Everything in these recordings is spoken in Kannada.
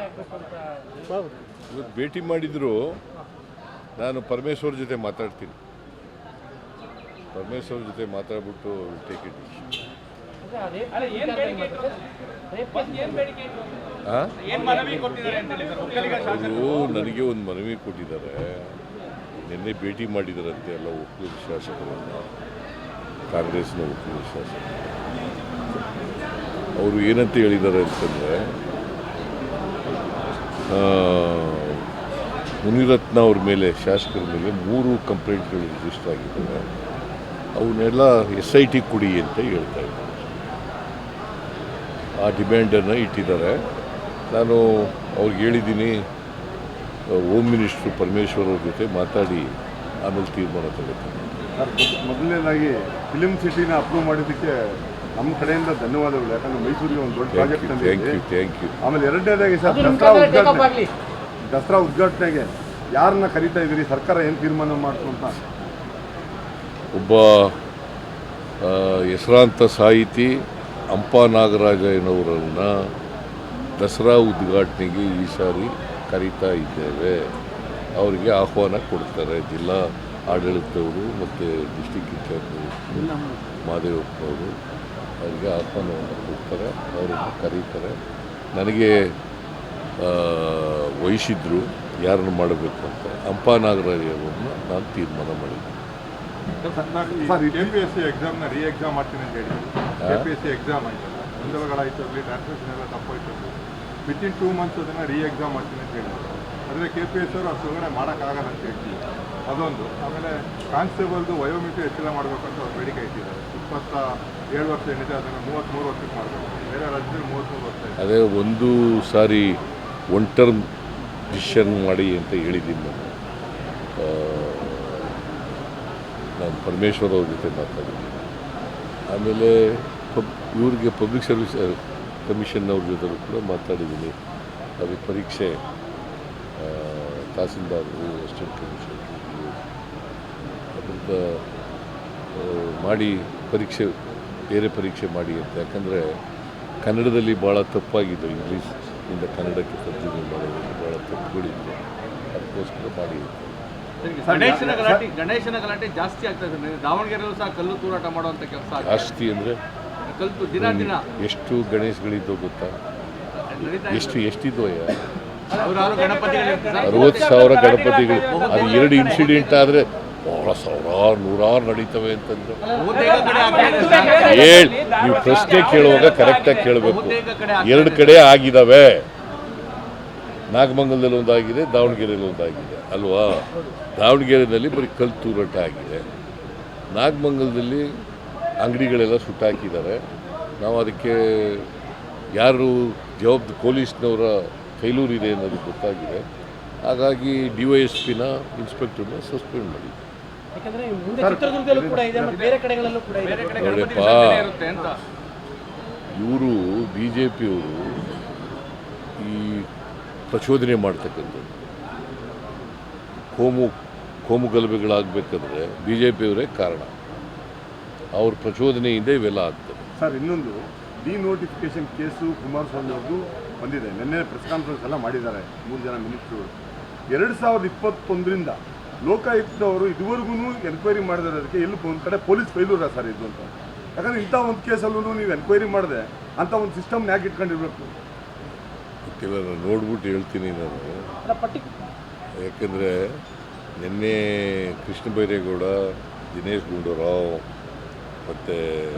ಇವತ್ತು ಭೇಟಿ ಮಾಡಿದ್ರು. ನಾನು ಪರಮೇಶ್ವರ್ ಜೊತೆ ಮಾತಾಡ್ತೀನಿ. ಪರಮೇಶ್ವರ್ ಜೊತೆ ಮಾತಾಡ್ಬಿಟ್ಟು ಟೇಕ್ ಇಟ್. ಅವರು ನನಗೆ ಒಂದು ಮನವಿ ಕೊಟ್ಟಿದ್ದಾರೆ. ನಿನ್ನೆ ಭೇಟಿ ಮಾಡಿದಾರಂತೆ ಎಲ್ಲ ಒಕ್ಕಲಿಗ ಶಾಸಕರನ್ನು, ಕಾಂಗ್ರೆಸ್ನ ಒಕ್ಕಲಿಗ ಶಾಸಕರು. ಅವರು ಏನಂತ ಹೇಳಿದ್ದಾರೆ ಅಂತಂದರೆ, ಮುನಿರತ್ನ ಅವ್ರ ಮೇಲೆ, ಶಾಸಕರ ಮೇಲೆ 3 ಕಂಪ್ಲೇಂಟ್ಗಳು ರಿಜಿಸ್ಟರ್ ಆಗಿದ್ದಾವೆ. ಅವನ್ನೆಲ್ಲ SIT ಕೊಡಿ ಅಂತ ಹೇಳ್ತಾ ಇದ್ದಾರೆ. ಆ ಡಿಮ್ಯಾಂಡನ್ನು ಇಟ್ಟಿದ್ದಾರೆ. ನಾನು ಅವ್ರಿಗೆ ಹೇಳಿದ್ದೀನಿ, ಹೋಮ್ ಮಿನಿಸ್ಟ್ರು ಪರಮೇಶ್ವರ್ ಅವ್ರ ಜೊತೆ ಮಾತಾಡಿ ಆಮೇಲೆ ತೀರ್ಮಾನ ತಗೋತೀನಿ. ಮೊದಲನೇದಾಗಿ ಫಿಲಿಂ ಸಿಟಿನ ಅಪ್ರೂವ್ ಮಾಡಿದ್ದಕ್ಕೆ ನಮ್ಮ ಕಡೆಯಿಂದ ಧನ್ಯವಾದಗಳು. ಯಾಕಂದ್ರೆ ಮೈಸೂರಿಗೆ ಒಂದು ದೊಡ್ಡ ಪ್ರಾಜೆಕ್ಟ್ ಥ್ಯಾಂಕ್ ಯು. ಆಮೇಲೆ ಎರಡನೇದಾಗಿ ಸರ್, ದಸರಾ ಉದ್ಘಾಟನೆಗೆ ಯಾರನ್ನ ಕರೀತಾ ಇದ್ದೀರಿ? ಸರ್ಕಾರ ಏನು ತೀರ್ಮಾನ ಮಾಡ್ತು ಅಂತ? ಒಬ್ಬ ಹೆಸರಾಂತ ಸಾಹಿತಿ ಹಂಪ ನಾಗರಾಜಯ್ಯನವರನ್ನು ದಸರಾ ಉದ್ಘಾಟನೆಗೆ ಈ ಸಾರಿ ಕರೀತಾ ಇದ್ದೇವೆ. ಅವರಿಗೆ ಆಹ್ವಾನ ಕೊಡ್ತಾರೆ. ಜಿಲ್ಲಾ ಆಡಳಿತವರು ಮತ್ತು ಡಿಸ್ಟಿಕ್ ಇನ್ಚಾರ್ಜ್ ಮಾದೇವಪ್ಪನವರು ಅವರಿಗೆ ಆಹ್ವಾನವನ್ನು ಕೊಡ್ತಾರೆ. ಅವರನ್ನು ಕರೀತಾರೆ. ನನಗೆ ವಹಿಸಿದ್ರು ಯಾರನ್ನು ಮಾಡಬೇಕು ಅಂತ. ಹಂಪ ನಾಗರಾಜಯ್ಯನವ್ರನ್ನ ನಾನು ತೀರ್ಮಾನ ಮಾಡಿದ್ದೆ. KPSC ಎಕ್ಸಾಮ್ನ ಎಕ್ಸಾಮ್ ಮಾಡ್ತೀನಿ ಅಂತ ಹೇಳಿ KPSC ಎಕ್ಸಾಮ್ ಆಯ್ತಲ್ಲ, ಗೊಂದಲಗಳಾಯ್ತು, ಅಲ್ಲಿ ಟ್ರಾನ್ಸ್ಲೇಷನ್ ಎಲ್ಲ ತಪ್ಪಾಯ್ತು. ವಿತಿನ್ 2 ಮಂತ್ಸ್ ಅದನ್ನು ಎಕ್ಸಾಮ್ ಮಾಡ್ತೀನಿ ಅಂತ ಹೇಳಿದ್ರು. ಆದರೆ KPSC ಅವರು ಅಷ್ಟು ಒಳಗಡೆ ಮಾಡೋಕ್ಕಾಗಲ್ಲ ಅಂತ ಹೇಳ್ತೀವಿ. ಅದೊಂದು. ಆಮೇಲೆ ಕಾನ್ಸ್ಟೇಬಲ್ದು ವಯೋಮಿತಿ ಹೆಚ್ಚಳ ಮಾಡಬೇಕಂತ ಅವ್ರು ಬೇಡಿಕೆ ಇಟ್ಟಿದ್ದಾರೆ. 27 ವರ್ಷ ಏನಿದೆ ಅದನ್ನು 33 ವರ್ಷಕ್ಕೆ ಮಾಡಬೇಕು. ಬೇರೆ ರಾಜ್ಯದಲ್ಲಿ 33 ವರ್ಷ ಇದೆ. ಅದೇ ಒಂದು ಸಾರಿ ಒನ್ ಟರ್ಮ್ ಡಿಸಿಷನ್ ಮಾಡಿ ಅಂತ ಹೇಳಿದ್ದೀನಿ ನಾನು ಪರಮೇಶ್ವರ್ ಅವ್ರ ಜೊತೆ ಮಾತಾಡಿದ್ದೀನಿ. ಆಮೇಲೆ ಇವ್ರಿಗೆ ಪಬ್ಲಿಕ್ ಸರ್ವಿಸ್ ಕಮಿಷನ್ ಅವ್ರ ಜೊತೆ ಕೂಡ ಮಾತಾಡಿದ್ದೀನಿ. ಅದಕ್ಕೆ ಪರೀಕ್ಷೆ ತಹಸೀಲ್ದಾರರು, ಅಸಿಸ್ಟೆಂಟ್ ಕಮಿಷನರ್ ಅದರಿಂದ ಮಾಡಿ ಪರೀಕ್ಷೆ, ಬೇರೆ ಪರೀಕ್ಷೆ ಮಾಡಿ ಅಂತ. ಯಾಕಂದರೆ ಕನ್ನಡದಲ್ಲಿ ಭಾಳ ತಪ್ಪಾಗಿದೆ. ಇಂಗ್ಲೀಷಿಂದ ಕನ್ನಡಕ್ಕೆ ತರ್ಜುಮೆ ಮಾಡೋದ್ರಲ್ಲಿ ಭಾಳ ತಪ್ಪುಗಳಿದೆ. ಅದಕ್ಕೋಸ್ಕರ ಮಾಡಿ. ಗಣೇಶನ ಗಲಾಟೆ ಜಾಸ್ತಿ ಆಗ್ತದೆ. ದಾವಣಗೆರೆಯಲ್ಲೂ ಸಹ ಕಲ್ಲು ತೂರಾಟ ಮಾಡುವಂಥ ಕೆಲಸ ಜಾಸ್ತಿ ಅಂದರೆ ಕಲ್ಲು ದಿನ ಎಷ್ಟು ಗಣೇಶಗಳಿದ್ದೋ ಗೊತ್ತಾ? ಎಷ್ಟಿದ್ದೋ? 60,000 ಗಣಪತಿಗಳು. ಅದು 2 ಇನ್ಸಿಡೆಂಟ್ ಆದರೆ ಸಾವಿರಾರು ನೂರಾರು ನಡೀತವೆ ಅಂತಂದ್ರೆ ನೀವು ಪ್ರಶ್ನೆ ಕೇಳುವಾಗ ಕರೆಕ್ಟಾಗಿ ಕೇಳಬೇಕು. 2 ಕಡೆ ಆಗಿದ್ದಾವೆ. ನಾಗಮಂಗಲದಲ್ಲಿ ಒಂದಾಗಿದೆ, ದಾವಣಗೆರೆಯಲ್ಲಿ ಒಂದಾಗಿದೆ ಅಲ್ವಾ? ದಾವಣಗೆರೆಯಲ್ಲಿ ಬರೀ ಕಲ್ಲು ತೂರಾಟ ಆಗಿದೆ. ನಾಗಮಂಗಲದಲ್ಲಿ ಅಂಗಡಿಗಳೆಲ್ಲ ಸುಟ್ಟಾಕಿದ್ದಾರೆ. ನಾವು ಅದಕ್ಕೆ ಯಾರು ಪೊಲೀಸ್ನವರ ಫೇಲ್ಯೂರ್ ಇದೆ ಅನ್ನೋದು ಗೊತ್ತಾಗಿದೆ. ಹಾಗಾಗಿ DYSPನ ಇನ್ಸ್ಪೆಕ್ಟರ್ನ ಸಸ್ಪೆಂಡ್ ಮಾಡಿ. ನೋಡಪ್ಪ, ಇವರು BJPಯವರು ಈ ಪ್ರಚೋದನೆ ಮಾಡ್ತಕ್ಕಂಥದ್ದು ಕೋಮು ಗಲಭೆಗಳಾಗಬೇಕಾದ್ರೆ BJPಯವರೇ ಕಾರಣ. ಅವ್ರ ಪ್ರಚೋದನೆಯಿಂದ ಇವೆಲ್ಲ ಆಗ್ತದೆ. ಸರ್, ಇನ್ನೊಂದು ಡಿನೋಟಿಫಿಕೇಶನ್ ಕೇಸು ಕುಮಾರಸ್ವಾಮಿ ಅವ್ರದ್ದು ಬಂದಿದೆ. ನಿನ್ನೆ ಪ್ರೆಸ್ ಕಾನ್ಫರೆನ್ಸ್ ಎಲ್ಲ ಮಾಡಿದ್ದಾರೆ 3 ಜನ ಮಿನಿಸ್ಟ್ರುಗಳು. 2021ರಿಂದ ಲೋಕಾಯುಕ್ತವರು ಇದುವರೆಗೂ ಎನ್ಕ್ವೈರಿ ಮಾಡಿರೋದಕ್ಕೆ ಎಲ್ಲಿ ಒಂದು ಕಡೆ ಪೊಲೀಸ್ ಫೇಲ್ಯೂರ ಸರ್ ಇದು ಅಂತ. ಯಾಕಂದರೆ ಇಂಥ ಒಂದು ಕೇಸಲ್ಲೂ ನೀವು ಎನ್ಕ್ವೈರಿ ಮಾಡಿದೆ ಅಂಥ ಒಂದು ಸಿಸ್ಟಮ್ನ ಯಾಕೆ ಇಟ್ಕೊಂಡಿರ್ಬೇಕು? ಗೊತ್ತಿಲ್ಲ, ನಾನು ನೋಡ್ಬಿಟ್ಟು ಹೇಳ್ತೀನಿ ನಾನು. ಯಾಕೆಂದರೆ ನಿನ್ನೆ ಕೃಷ್ಣ ಬೈರೇಗೌಡ, ದಿನೇಶ್ ಗುಂಡೂರಾವ್ ಮತ್ತು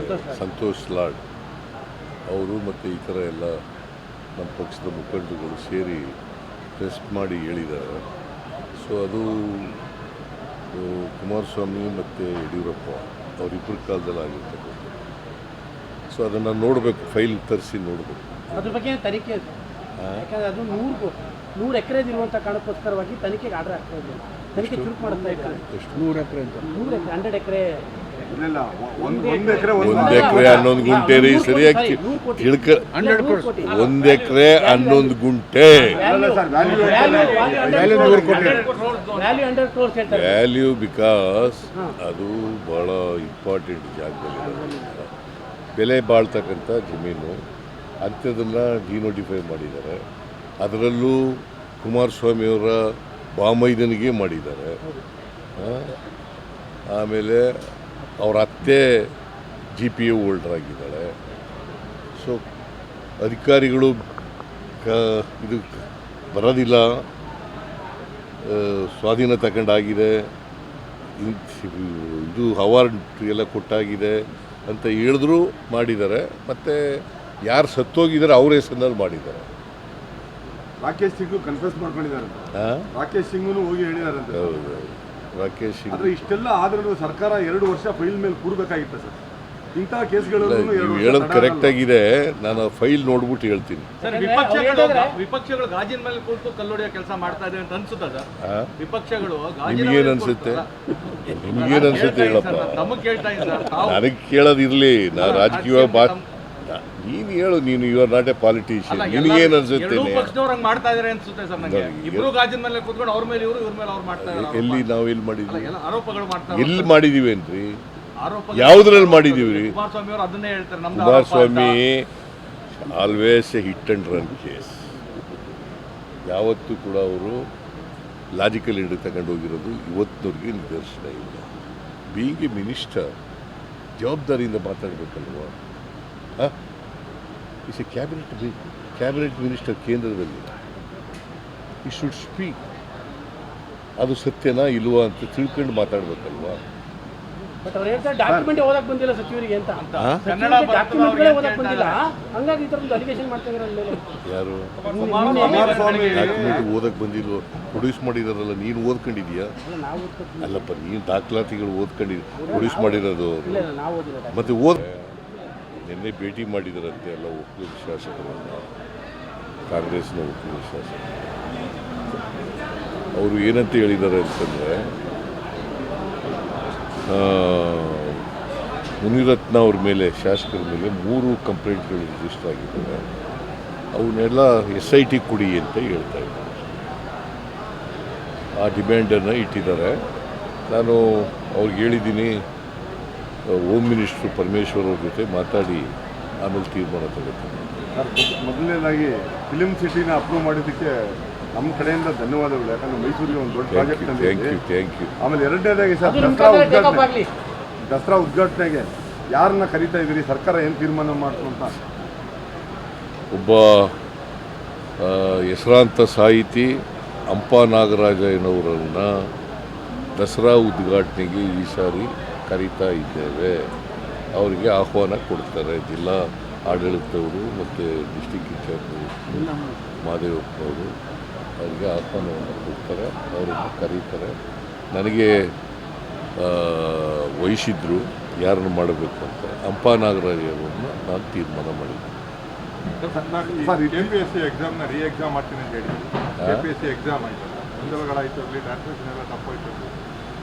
ಸಂತೋಷ್ ಲಾಡ್ ಅವರು ಮತ್ತು ಈ ಥರ ಎಲ್ಲ ನಮ್ಮ ಪಕ್ಷದ ಮುಖಂಡರುಗಳು ಸೇರಿ ಪ್ರೆಸ್ ಮಾಡಿ ಹೇಳಿದ್ದಾರೆ. ಸೊ ಅದು ಕುಮಾರಸ್ವಾಮಿ ಮತ್ತು ಯಡಿಯೂರಪ್ಪ ಅವರಿಬ್ಬರ ಕಾಲದಲ್ಲಿ ಆಗಿರ್ತಕ್ಕಂಥದ್ದು. ಸೊ ಅದನ್ನು ನೋಡಬೇಕು, ಫೈಲ್ ತರಿಸಿ ನೋಡಬೇಕು. ಅದ್ರ ಬಗ್ಗೆ ತನಿಖೆ ಇದೆ. ಯಾಕಂದರೆ ಅದು 100 ಎಕರೆದಿರುವಂಥ ಕಾರಣಕ್ಕೋಸ್ಕರವಾಗಿ ತನಿಖೆಗೆ ಆರ್ಡರ್ ಆಗ್ತಾ ಇದೆ. ತನಿಖೆ ಚುರುಕು ಮಾಡುತ್ತಾ ಇದ್ದಾರೆ. ಎಷ್ಟು? 100 ಎಕರೆ ಅಂತ. 100 ಎಕರೆ 1 ಎಕರೆ 11 ಗುಂಟೆ ರೀ, ಸರಿಯಾಗಿ ತಿಳ್ಕ. 1 ಎಕರೆ 11 ಗುಂಟೆ ವ್ಯಾಲ್ಯೂ. ಬಿಕಾಸ್ ಅದು ಭಾಳ ಇಂಪಾರ್ಟೆಂಟ್ ಜಾಗದಲ್ಲಿ ಬೆಲೆ ಬಾಳ್ತಕ್ಕಂಥ ಜಮೀನು. ಅಂಥದ್ದನ್ನು ಡಿನೋಟಿಫೈ ಮಾಡಿದ್ದಾರೆ. ಅದರಲ್ಲೂ ಕುಮಾರಸ್ವಾಮಿಯವರ ಬಾಮೈದನಿಗೆ ಮಾಡಿದ್ದಾರೆ. ಆಮೇಲೆ ಅವ್ರ ಅತ್ತೆ GPA ಹೋಲ್ಡರ್ ಆಗಿದ್ದಾಳೆ. ಸೊ ಅಧಿಕಾರಿಗಳು ಇದು ಬರೋದಿಲ್ಲ, ಸ್ವಾಧೀನ ತಗೊಂಡಾಗಿದೆ, ಇದು ಅವಾರ್ಡ್ ಎಲ್ಲ ಕೊಟ್ಟಾಗಿದೆ ಅಂತ ಹೇಳಿದ್ರು ಮಾಡಿದ್ದಾರೆ. ಮತ್ತು ಯಾರು ಸತ್ತೋಗಿದ್ದಾರೆ ಅವ್ರ ಹೆಸರಿನಲ್ಲಿ ಮಾಡಿದ್ದಾರೆ. ರಾಕೇಶ್ ಸಿಂಗ್ ಕನ್ಫೆಸ್ ಮಾಡ್ಕೊಂಡಿದ್ದಾರೆ. ರಾಕೇಶ್ ಸಿಂಗ್ನು ಹೋಗಿ ಹೇಳಿದಾರಂತೆ. ಹೌದು, ರಾಕೇಶ್ ಸಿಂಗ್. ಆದರೆ ಇಷ್ಟೆಲ್ಲ ಆದ್ರೂ ಸರ್ಕಾರ 2 ವರ್ಷ ಫೈಲ್ ಮೇಲೆ ಕೂರಬೇಕಾಗಿತ್ತು ಸರ್. ಇಂತಹ ಕೇಸ್ಗಳು ನೀವು ಹೇಳೋದು ಕರೆಕ್ಟಾಗಿದೆ. ನಾನು ಫೈಲ್ ನೋಡ್ಬಿಟ್ಟು ಹೇಳ್ತೀನಿ. ಸರ್, ವಿಪಕ್ಷಗಳು ಗಾಜಿನ ಮೇಲೆ ಕೂತು ಕಲ್ಲೊಡೆಯೋ ಕೆಲಸ ಮಾಡ್ತಾ ಇದೆ ಅಂತ ಅನ್ಸುತ್ತಾ ಸರ್? ವಿಪಕ್ಷಗಳು ನಿಮಗೇನು ಅನ್ಸುತ್ತೆ? ನಿಮಗೇನು ಅನ್ಸುತ್ತೆ ಹೇಳಪ್ಪ. ನಮಗೆ ಕೇಳ್ತಾ ಇದ್ದಾರೆ. ನನಗೆ ಕೇಳೋದಿರ್ಲಿ, ನಾನು ರಾಜಕೀಯ ನೀನು ಹೇಳು. ನೀನು you are not a politician. ನಿನಗೇನು ಅನ್ಸುತ್ತೆ? ಪಕ್ಷದವ್ರು ಹಂಗೆ ಮಾಡ್ತಾ ಇದಾರೆ ಅನ್ಸುತ್ತೆ ಸರ್ ನನಗೆ. ಇಬ್ರು ಗಾಜಿನ ಮೇಲೆ ಕೂತ್ಕೊಂಡು ಅವ್ರ ಮೇಲೆ ಇವ್ರ ಮೇಲೆ ಅವ್ರು ಮಾಡ್ತಾ ಇದ್ದಾರೆ. ಎಲ್ಲಿ ನಾವು ಎಲ್ಲಿ ಮಾಡಿದ್ವಿ? ಆರೋಪಗಳು ಮಾಡ್ತಾರೆ. ಎಲ್ಲಿ ಮಾಡಿದೀವಿ ಏನ್ರಿ? ಆರೋಪ ಯಾವುದ್ರಲ್ಲಿ ಮಾಡಿದೀವಿ? ಕುಮಾರಸ್ವಾಮಿ ಅವರು ಅದನ್ನೇ ಹೇಳ್ತಾರೆ. Kumaraswamy always A hit and run case. ಯಾವತ್ತೂ ಕೂಡ ಅವರು ಲಾಜಿಕಲ್ ಹಿಡಿದು ತಗೊಂಡು ಹೋಗಿರೋದು ಇವತ್ತಿನವ್ರಿಗೆ ನಿದರ್ಶನ ಇಲ್ಲ. ಬೀಯಿಂಗ್ ಎ ಮಿನಿಸ್ಟರ್ ಜವಾಬ್ದಾರಿಯಿಂದ ಮಾತಾಡಬೇಕಲ್ವ? ಇಸ್ ಎ ಕ್ಯಾಬಿನೆಟ್ ಮಿನಿಸ್ಟರ್ ಕೇಂದ್ರದಲ್ಲಿ. ಈ ಶುಡ್ ಸ್ಪೀಕ್. ಅದು ಸತ್ಯನಾ ಇಲ್ವಾ ಅಂತ ತಿಳ್ಕೊಂಡು ಮಾತಾಡಬೇಕಲ್ವಾ? ಬಟ್ ಅವ್ರು ಹೇಳ್ತಾರೆ ಡಾಕ್ಯುಮೆಂಟ್ ಓದಕ್ಕೆ ಬಂದಿಲ್ಲ ಸಚಿವರಿಗೆ ಅಂತ. ಕನ್ನಡ ಡಾಕ್ಯುಮೆಂಟ್ಗಳೇ ಓದಕ್ಕೆ ಬಂದಿಲ್ಲ, ಹಂಗಾಗಿ ಈ ಥರದ್ದು ಅಲಿಗೇಷನ್ ಮಾಡ್ತಾ ಇದ್ದಾರೆ ಮೇಲೆ. ಯಾರು ಡಾಕ್ಯುಮೆಂಟ್ ಓದಕ್ಕೆ ಬಂದಿಲ್ವೋ? ಪ್ರೊಡ್ಯೂಸ್ ಮಾಡಿದಾರಲ್ಲ, ನೀನು ಓದ್ಕೊಂಡಿದ್ಯಾ? ನಾವು ಓದ್ಕೊತೀವಿ. ಅಲ್ಲಪ್ಪ, ನೀನು ದಾಖಲಾತಿಗಳು ಪ್ರೊಡ್ಯೂಸ್ ಮಾಡಿರೋದು. ಇಲ್ಲ ನಾವು ಓದಿಲ್ಲ. ಮತ್ತೆ ನಿನ್ನೆ ಭೇಟಿ ಮಾಡಿದಾರಂತೆ ಎಲ್ಲ ಒಕ್ಕಲಿಗ ಶಾಸಕರನ್ನು, ಕಾಂಗ್ರೆಸ್ನ ಒಕ್ಕಲಿಗ ಶಾಸಕರು. ಅವರು ಏನಂತ ಹೇಳಿದ್ದಾರೆ ಅಂತಂದರೆ, ಮುನಿರತ್ನ ಅವ್ರ ಮೇಲೆ, ಶಾಸಕರ ಮೇಲೆ 3 ಕಂಪ್ಲೇಂಟ್ಗಳು ರಿಜಿಸ್ಟರ್ ಆಗಿದ್ದಾವೆ. ಅವನ್ನೆಲ್ಲ SIT ಕೊಡಿ ಅಂತ ಹೇಳ್ತಾ ಇದ್ದಾರೆ. ಆ ಡಿಮ್ಯಾಂಡನ್ನು ಇಟ್ಟಿದ್ದಾರೆ. ನಾನು ಅವ್ರಿಗೆ ಹೇಳಿದ್ದೀನಿ, ಹೋಮ್ ಮಿನಿಸ್ಟ್ರು ಪರಮೇಶ್ವರ್ ಅವ್ರ ಜೊತೆ ಮಾತಾಡಿ ಆಮೇಲೆ ತೀರ್ಮಾನ ತಗೋತೀನಿ. ಮೊದಲನೇದಾಗಿ ಫಿಲಿಂ ಸಿಟಿನ ಅಪ್ರೂವ್ ಮಾಡಿದ್ದಕ್ಕೆ ನಮ್ಮ ಕಡೆಯಿಂದ ಧನ್ಯವಾದಗಳು. ಯಾಕಂದ್ರೆ ಮೈಸೂರಿಗೆ ಒಂದು ದೊಡ್ಡ ಪ್ರಾಜೆಕ್ಟ್ ಥ್ಯಾಂಕ್ ಯು. ಆಮೇಲೆ ಎರಡನೇದಾಗಿ ಸರ್, ದಸರಾ ಉದ್ಘಾಟನೆಗೆ ಯಾರನ್ನ ಕರೀತಾ ಇದ್ದೀರಿ? ಸರ್ಕಾರ ಏನು ತೀರ್ಮಾನ ಮಾಡ್ತು ಅಂತ? ಒಬ್ಬ ಹೆಸರಾಂತ ಸಾಹಿತಿ ಹಂಪಾ ನಾಗರಾಜಯ್ಯನವರನ್ನು ದಸರಾ ಉದ್ಘಾಟನೆಗೆ ಈ ಸಾರಿ ಕರೀತಾ ಇದ್ದೇವೆ. ಅವರಿಗೆ ಆಹ್ವಾನ ಕೊಡ್ತಾರೆ ಜಿಲ್ಲಾ ಆಡಳಿತವರು ಮತ್ತು ಡಿಸ್ಟಿಕ್ ಇನ್ಚಾರ್ಜ್ ಮಾದೇವಪ್ಪನವರು. ಅವರಿಗೆ ಆಹ್ವಾನವನ್ನು ಕೊಡ್ತಾರೆ, ಅವರನ್ನು ಕರೀತಾರೆ. ನನಗೆ ವಹಿಸಿದ್ರು ಯಾರನ್ನು ಮಾಡಬೇಕು ಅಂತ. ಹಂಪಾ ನಾಗರಾಜಯ್ಯನವ್ರನ್ನ ನಾನು ತೀರ್ಮಾನ ಮಾಡಿದ್ದೆ. KPSC ಎಕ್ಸಾಮ್ನ ಎಕ್ಸಾಮ್ ಮಾಡ್ತೀನಿ ಅಂತ ಹೇಳಿದ್ರು. KPSC ಎಕ್ಸಾಮ್ ಆಯ್ತಲ್ಲ, ಗೊಂದಲಗಳಾಯಿತು ಅಲ್ಲಿ, ಟ್ರಾನ್ಸ್ಲೇಷನ್ ಎಲ್ಲ ತಪ್ಪಾಯ್ತು.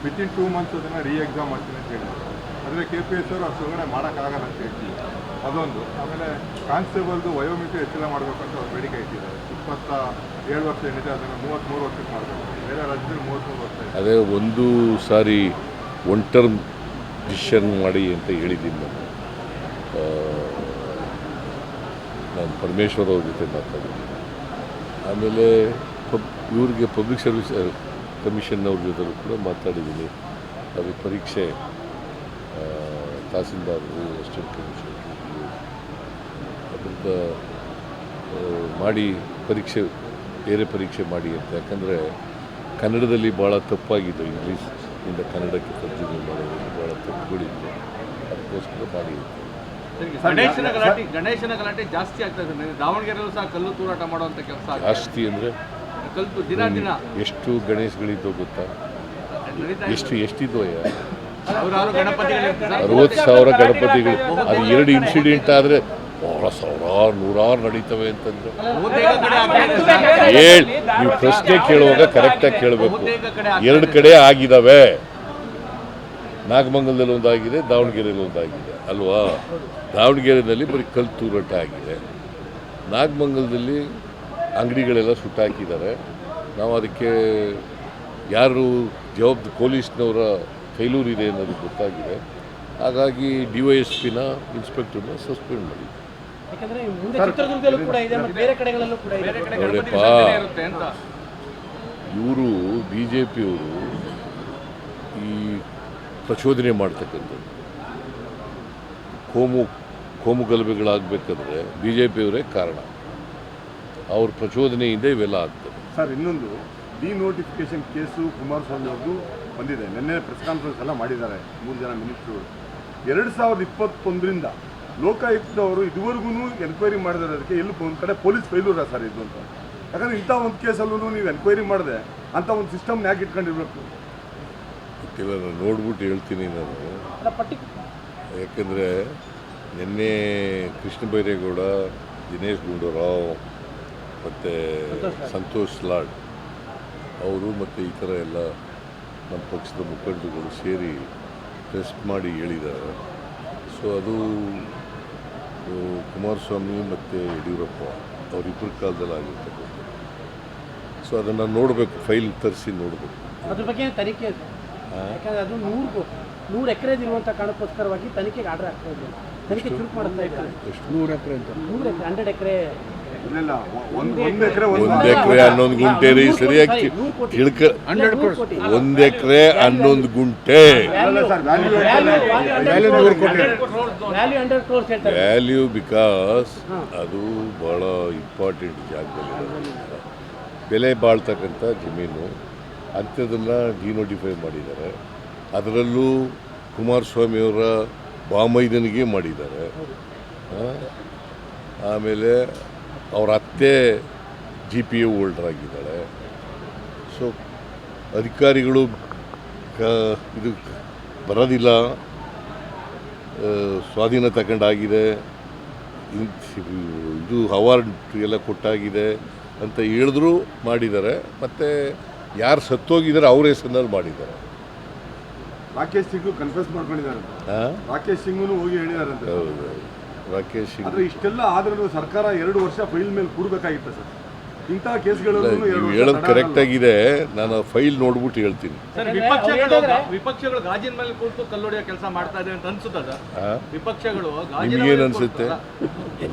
ವಿತಿನ್ 2 ಮಂತ್ಸ್ ಅದನ್ನು ಎಕ್ಸಾಮ್ ಮಾಡ್ತೀನಿ ಅಂತ ಹೇಳಿದ್ರು. ಆದರೆ KPSC ಅವರು ಅಷ್ಟು ಒಳಗಡೆ ಮಾಡೋಕ್ಕಾಗಲ್ಲ ಅಂತ ಹೇಳ್ತೀವಿ. ಅದೊಂದು. ಆಮೇಲೆ ಕಾನ್ಸ್ಟೇಬಲ್ದು ವಯೋಮಿತಿ ಹೆಚ್ಚಳ ಮಾಡಬೇಕಂತ ಅವ್ರು ಬೇಡಿಕೆ ಇಟ್ಟಿದ್ದಾರೆ. 27 ವರ್ಷ ಏನಿದೆ ಅದನ್ನು 33 ವರ್ಷಕ್ಕೆ ಮಾಡಬೇಕು. ಬೇರೆ ರಾಜ್ಯದಲ್ಲಿ 33 ವರ್ಷ ಇದೆ. ಅದೇ ಒಂದು ಸಾರಿ ಒನ್ ಟರ್ಮ್ ಡಿಸಿಷನ್ ಮಾಡಿ ಅಂತ ಹೇಳಿದ್ದೀನಿ ನಾನು ಪರಮೇಶ್ವರ್ ಅವ್ರ ಜೊತೆ ಮಾತಾಡಿದ್ದೀನಿ. ಆಮೇಲೆ ಇವ್ರಿಗೆ ಪಬ್ಲಿಕ್ ಸರ್ವಿಸ್ ಕಮಿಷನ್ನವ್ರ ಜೊತೆ ಕೂಡ ಮಾತಾಡಿದ್ದೀನಿ. ಅದು ಪರೀಕ್ಷೆ ತಹಸೀಲ್ದಾರರು, ಅಸಿಸ್ಟೆಂಟ್ ಕಮಿಷನರ್ ಅದರಿಂದ ಮಾಡಿ ಬೇರೆ ಪರೀಕ್ಷೆ ಮಾಡಿ ಅಂತ. ಯಾಕಂದರೆ ಕನ್ನಡದಲ್ಲಿ ಭಾಳ ತಪ್ಪಾಗಿದೆ. ಇಂಗ್ಲೀಷಿಂದ ಕನ್ನಡಕ್ಕೆ ತರ್ಜುಮೆ ಮಾಡೋದು ಭಾಳ ತಪ್ಪುಗಳಿತ್ತು. ಅದಕ್ಕೋಸ್ಕರ ಮಾಡಿ. ಗಣೇಶನ ಗಲಾಟೆ ಜಾಸ್ತಿ ಆಗ್ತಾ ಇದೆ. ದಾವಣಗೆರೆಯಲ್ಲೂ ಸಹ ಕಲ್ಲು ತೂರಾಟ ಮಾಡುವಂಥ ಕೆಲಸ ಜಾಸ್ತಿ ಅಂದರೆ ಕಲ್ಲು ದಿನ ಎಷ್ಟು ಗಣೇಶಗಳಿದ್ದೋ ಗೊತ್ತಾ? ಎಷ್ಟಿದ್ವಯ್ಯ? 60,000 ಗಣಪತಿಗಳು. ಅದು 2 ಇನ್ಸಿಡೆಂಟ್ ಆದರೆ ಭಾಳ ನೂರಾರು ನಡೀತವೆ ಅಂತಂದ್ರೆ ನೀವು ಪ್ರಶ್ನೆ ಕೇಳುವಾಗ ಕರೆಕ್ಟಾಗಿ ಕೇಳಬೇಕು. 2 ಕಡೆ ಆಗಿದ್ದಾವೆ. ನಾಗಮಂಗಲದಲ್ಲಿ ಒಂದಾಗಿದೆ, ದಾವಣಗೆರೆಯಲ್ಲಿ ಒಂದಾಗಿದೆ ಅಲ್ವಾ? ದಾವಣಗೆರೆಯಲ್ಲಿ ಬರೀ ಕಲ್ಲು ತೂರಾಟ ಆಗಿದೆ. ನಾಗಮಂಗಲದಲ್ಲಿ ಅಂಗಡಿಗಳೆಲ್ಲ ಸುಟ್ಟಾಕಿದ್ದಾರೆ. ನಾವು ಅದಕ್ಕೆ ಯಾರು ಪೊಲೀಸ್ನವರ ಫೇಲ್ಯೂರ್ ಇದೆ ಅನ್ನೋದು ಗೊತ್ತಾಗಿದೆ. ಹಾಗಾಗಿ DYSPನ ಇನ್ಸ್ಪೆಕ್ಟರ್ನ ಸಸ್ಪೆಂಡ್ ಮಾಡಿದ್ವಿ. ಯಾಕಂದ್ರೆ ಮುಂದೆ ಚಿತ್ರದುರ್ಗದಲ್ಲೂ ಕೂಡ ಇದೆ ಮತ್ತು ಬೇರೆ ಕಡೆಗಳಲ್ಲೂ ಕೂಡ ಇದೆ. ಬೇರೆ ಕಡೆ ನೋಡಪ್ಪ. ಗಣಪತಿ ವಿಸರ್ಜನೆ ಇರುತ್ತೆ ಅಂತ. ಇವರು ಬಿ ಜೆ ಪಿಯವರು ಈ ಪ್ರಚೋದನೆ ಮಾಡ್ತಕ್ಕಂಥದ್ದು ಕೋಮು ಗಲಭೆಗಳಾಗಬೇಕಾದ್ರೆ ಬಿ ಜೆ ಪಿಯವರೇ ಕಾರಣ. ಅವ್ರ ಪ್ರಚೋದನೆಯಿಂದ ಇವೆಲ್ಲ ಆಗ್ತದೆ. ಸರ್ ಇನ್ನೊಂದು ಡಿನೋಟಿಫಿಕೇಶನ್ ಕೇಸು ಕುಮಾರಸ್ವಾಮಿ ಅವ್ರದ್ದು ಬಂದಿದೆ. ನಿನ್ನೆ ಪ್ರೆಸ್ ಕಾನ್ಫರೆನ್ಸ್ ಎಲ್ಲ ಮಾಡಿದ್ದಾರೆ 3 ಜನ ಮಿನಿಸ್ಟ್ರುಗಳು. 2021ರಿಂದ ಲೋಕಾಯುಕ್ತವರು ಇದುವರೆಗೂ ಎನ್ಕ್ವೈರಿ ಮಾಡಿರೋದಕ್ಕೆ ಎಲ್ಲಿ ಒಂದು ಕಡೆ ಪೊಲೀಸ್ ಫೈಲೂರ ಸರ್ ಇದು ಅಂತ. ಯಾಕಂದರೆ ಇಂಥ ಒಂದು ಕೇಸಲ್ಲೂ ನೀವು ಎನ್ಕ್ವೈರಿ ಮಾಡಿದೆ ಅಂಥ ಒಂದು ಸಿಸ್ಟಮ್ನ ಯಾಕೆ ಇಟ್ಕೊಂಡಿರ್ಬೇಕು? ಗೊತ್ತಿಲ್ಲ, ನಾನು ನೋಡ್ಬಿಟ್ಟು ಹೇಳ್ತೀನಿ ನಾನು. ಅಲ್ಲ ಪಟ್ಟಿ ಯಾಕೆಂದರೆ ನಿನ್ನೆ ಕೃಷ್ಣ ಬೈರೇಗೌಡ, ದಿನೇಶ್ ಗುಂಡೂರಾವ್ ಮತ್ತು ಸಂತೋಷ್ ಲಾಡ್ ಅವರು ಮತ್ತು ಈ ಥರ ಎಲ್ಲ ನಮ್ಮ ಪಕ್ಷದ ಮುಖಂಡರುಗಳು ಸೇರಿ ಟೆಸ್ಟ್ ಮಾಡಿ ಹೇಳಿದ್ದಾರೆ. ಸೊ ಅದು ಕುಮಾರಸ್ವಾಮಿ ಮತ್ತು ಯಡಿಯೂರಪ್ಪ ಅವರಿಬ್ಬರ ಕಾಲದಲ್ಲಿ ಆಗಿರ್ತಕ್ಕಂಥದ್ದು. ಸೊ ಅದನ್ನು ನೋಡಬೇಕು, ಫೈಲ್ ತರಿಸಿ ನೋಡಬೇಕು. ಅದ್ರ ಬಗ್ಗೆ ತನಿಖೆ ಇದೆ. ಯಾಕಂದ್ರೆ ಅದು 100 ಎಕರೆದಿರುವಂಥ ಕಾರಣಕ್ಕೋಸ್ಕರವಾಗಿ ತನಿಖೆಗೆ ಆರ್ಡರ್ ಆಗ್ತಾ ಇದೆ. ತನಿಖೆ ಚುರುಕು ಮಾಡ್ತಾ ಇದ್ದಾರೆ. ಎಷ್ಟು 100 ಎಕರೆ ಅಂತ? 100 ಎಕರೆ ಇಲ್ಲ ಒಂದು ಎಕರೆ 1 ಎಕರೆ 11 ಗುಂಟೆ ರೀ, ಸರಿಯಾಗಿ ತಿಳ್ಕ. 1 ಎಕರೆ 11 ಗುಂಟೆ ವ್ಯಾಲ್ಯೂ, ಬಿಕಾಸ್ ಅದು ಭಾಳ ಇಂಪಾರ್ಟೆಂಟ್ ಜಾಗದಲ್ಲಿರೋದ್ರಿಂದ ಬೆಲೆ ಬಾಳ್ತಕ್ಕಂಥ ಜಮೀನು ಅಂಥದ್ದನ್ನು ಡಿನೋಟಿಫೈ ಮಾಡಿದ್ದಾರೆ. ಅದರಲ್ಲೂ ಕುಮಾರಸ್ವಾಮಿಯವರ ಬಾಮೈದನಿಗೆ ಮಾಡಿದ್ದಾರೆ. ಆಮೇಲೆ ಅವ್ರ ಅತ್ತೆ GPA ಹೋಲ್ಡರ್ ಆಗಿದ್ದಾಳೆ. ಸೊ ಅಧಿಕಾರಿಗಳು ಇದು ಬರೋದಿಲ್ಲ, ಸ್ವಾಧೀನ ತಗೊಂಡಾಗಿದೆ, ಇದು ಅವಾರ್ಡ್ ಎಲ್ಲ ಕೊಟ್ಟಾಗಿದೆ ಅಂತ ಹೇಳಿದ್ರು ಮಾಡಿದ್ದಾರೆ. ಮತ್ತು ಯಾರು ಸತ್ತೋಗಿದ್ದಾರೆ ಅವ್ರ ಹೆಸರಿನಲ್ಲಿ ಮಾಡಿದ್ದಾರೆ. ರಾಕೇಶ್ ಸಿಂಗ್ ಕನ್ಫ್ಯೂಸ್ ಮಾಡ್ಕೊಂಡಿದ್ದಾರೆ. ರಾಕೇಶ್ ಸಿಂಗ್ನು ಹೋಗಿ ಹೇಳಿದಾರಂತೆ. ಹೌದು, ರಾಕೇಶ್ ಸಿಂಗ್. ಆದರೆ ಇಷ್ಟೆಲ್ಲ ಆದ್ರೂ ಸರ್ಕಾರ 2 ವರ್ಷ ಫೈಲ್ ಮೇಲೆ ಕೂಡಬೇಕಾಗಿತ್ತು ಸರ್. ಇಂಥ ಕೇಸ್ಗಳಲ್ಲೂ ನೀವು ಹೇಳೋದು ಕರೆಕ್ಟ್ ಆಗಿದೆ. ನಾನು ಫೈಲ್ ನೋಡ್ಬಿಟ್ಟು ಹೇಳ್ತೀನಿ. ಸರ್ ವಿಪಕ್ಷಗಳು ಗಾಜಿನ ಮೇಲೆ ಕೂತು ಕಲ್ಲೊಡೆಯೋ ಕೆಲಸ ಮಾಡ್ತಾ ಇದೆ ಅಂತ ಅನ್ಸುತ್ತಾ ಸರ್? ವಿಪಕ್ಷಗಳು ನಿಮ್ಗೇನು ಅನ್ಸುತ್ತೆ?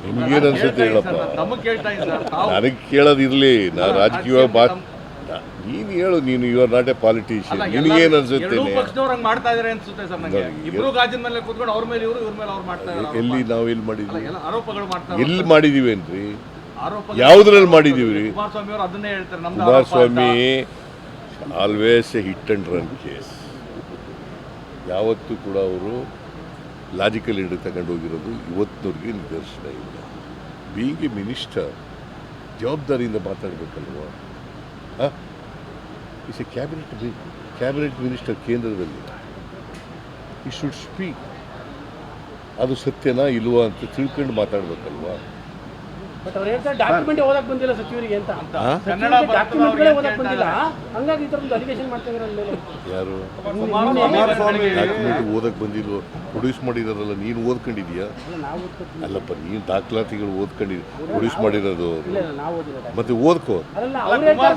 ನಿಮ್ಗೇನು ಅನ್ಸುತ್ತೆ ಹೇಳಪ್ಪ. ನಮಗೆ ಕೇಳ್ತಾ ಇದ್ದಾರೆ ಸರ್. ನನಗೆ ಕೇಳೋದಿರಲಿ, ನಾನು ರಾಜಕೀಯ ನೀನು ಹೇಳು. ನೀನು you are not a politician. ನಿನಗೇನು ಅನ್ಸುತ್ತೆ? ಪಕ್ಷದವ್ರು ಹಂಗೆ ಮಾಡ್ತಾ ಇದಾರೆ ಅನ್ಸುತ್ತೆ ಸರ್ ನನಗೆ. ಇಬ್ರು ಗಾಜಿನ ಮೇಲೆ ಕೂತ್ಕೊಂಡು ಅವ್ರ ಮೇಲೆ ಇವ್ರ ಮೇಲೆ ಅವ್ರು ಮಾಡ್ತಾ ಇದ್ದಾರೆ. ಎಲ್ಲಿ ನಾವು ಎಲ್ಲಿ ಮಾಡಿದ್ವಿ? ಎಲ್ಲ ಆರೋಪಗಳು ಮಾಡ್ತಾರೆ. ಎಲ್ಲಿ ಮಾಡಿದೀವೇನ್ರಿ? ಆರೋಪ ಯಾವುದ್ರಲ್ಲಿ ಮಾಡಿದೀವಿ ರೀ? ಕುಮಾರಸ್ವಾಮಿ ಅವರು ಅದನ್ನೇ ಹೇಳ್ತಾರೆ. ನಮ್ದು Kumaraswamy always A hit and run case. ಯಾವತ್ತೂ ಕೂಡ ಅವರು ಲಾಜಿಕಲ್ ಹಿಡಿದು ತಗೊಂಡು ಹೋಗಿರೋದು ಇವತ್ತಿನವ್ರಿಗೆ ನಿದರ್ಶನ ಇಲ್ಲ. ಬೀಯಿಂಗ್ ಎ ಮಿನಿಸ್ಟರ್ ಜವಾಬ್ದಾರಿಯಿಂದ ಮಾತಾಡಬೇಕಲ್ವ? ಇಸ್ ಎ ಕ್ಯಾಬಿನೆಟ್ ಮಿನಿಸ್ಟರ್ ಕೇಂದ್ರದಲ್ಲಿ. ಈ ಶುಡ್ ಸ್ಪೀಕ್. ಅದು ಸತ್ಯನಾ ಇಲ್ವಾ ಅಂತ ತಿಳ್ಕೊಂಡು ಮಾತಾಡ್ಬೇಕಲ್ವಾ? ಬಟ್ ಅವ್ರು ಹೇಳ್ತಾರೆ ಡಾಕ್ಯುಮೆಂಟ್ ಓದಕ್ಕೆ ಬಂದಿಲ್ಲ ಸಚಿವರಿಗೆ ಅಂತ. ಕನ್ನಡ ಡಾಕ್ಯುಮೆಂಟ್ಗಳೇ ಓದಕ್ಕೆ ಬಂದಿಲ್ಲ, ಹಂಗಾಗಿ ಈ ಥರದ್ದು ಅಲಿಗೇಷನ್ ಮಾಡ್ತಾ ಇದ್ದಾರೆ ಮೇಲೆ. ಯಾರು ಕುಮಾರಸ್ವಾಮಿ ಡಾಕ್ಯುಮೆಂಟ್ ಓದಕ್ಕೆ ಬಂದಿಲ್ವ? ಪ್ರೊಡ್ಯೂಸ್ ಮಾಡಿದಾರಲ್ಲ, ನೀನು ಓದ್ಕೊಂಡಿದ್ಯಾ? ನಾವು ಅಲ್ಲಪ್ಪ, ನೀನು ದಾಖಲಾತಿಗಳು ಓದ್ಕೊಂಡಿದ್ದು ಪ್ರೊಡ್ಯೂಸ್ ಮಾಡಿರೋದು. ಇಲ್ಲ ನಾವು ಓದಿಲ್ಲ. ಮತ್ತೆ ಓದ್ಕೋ. ಅದಲ್ಲ ಅವ್ರು ಹೇಳ್ತಾರೆ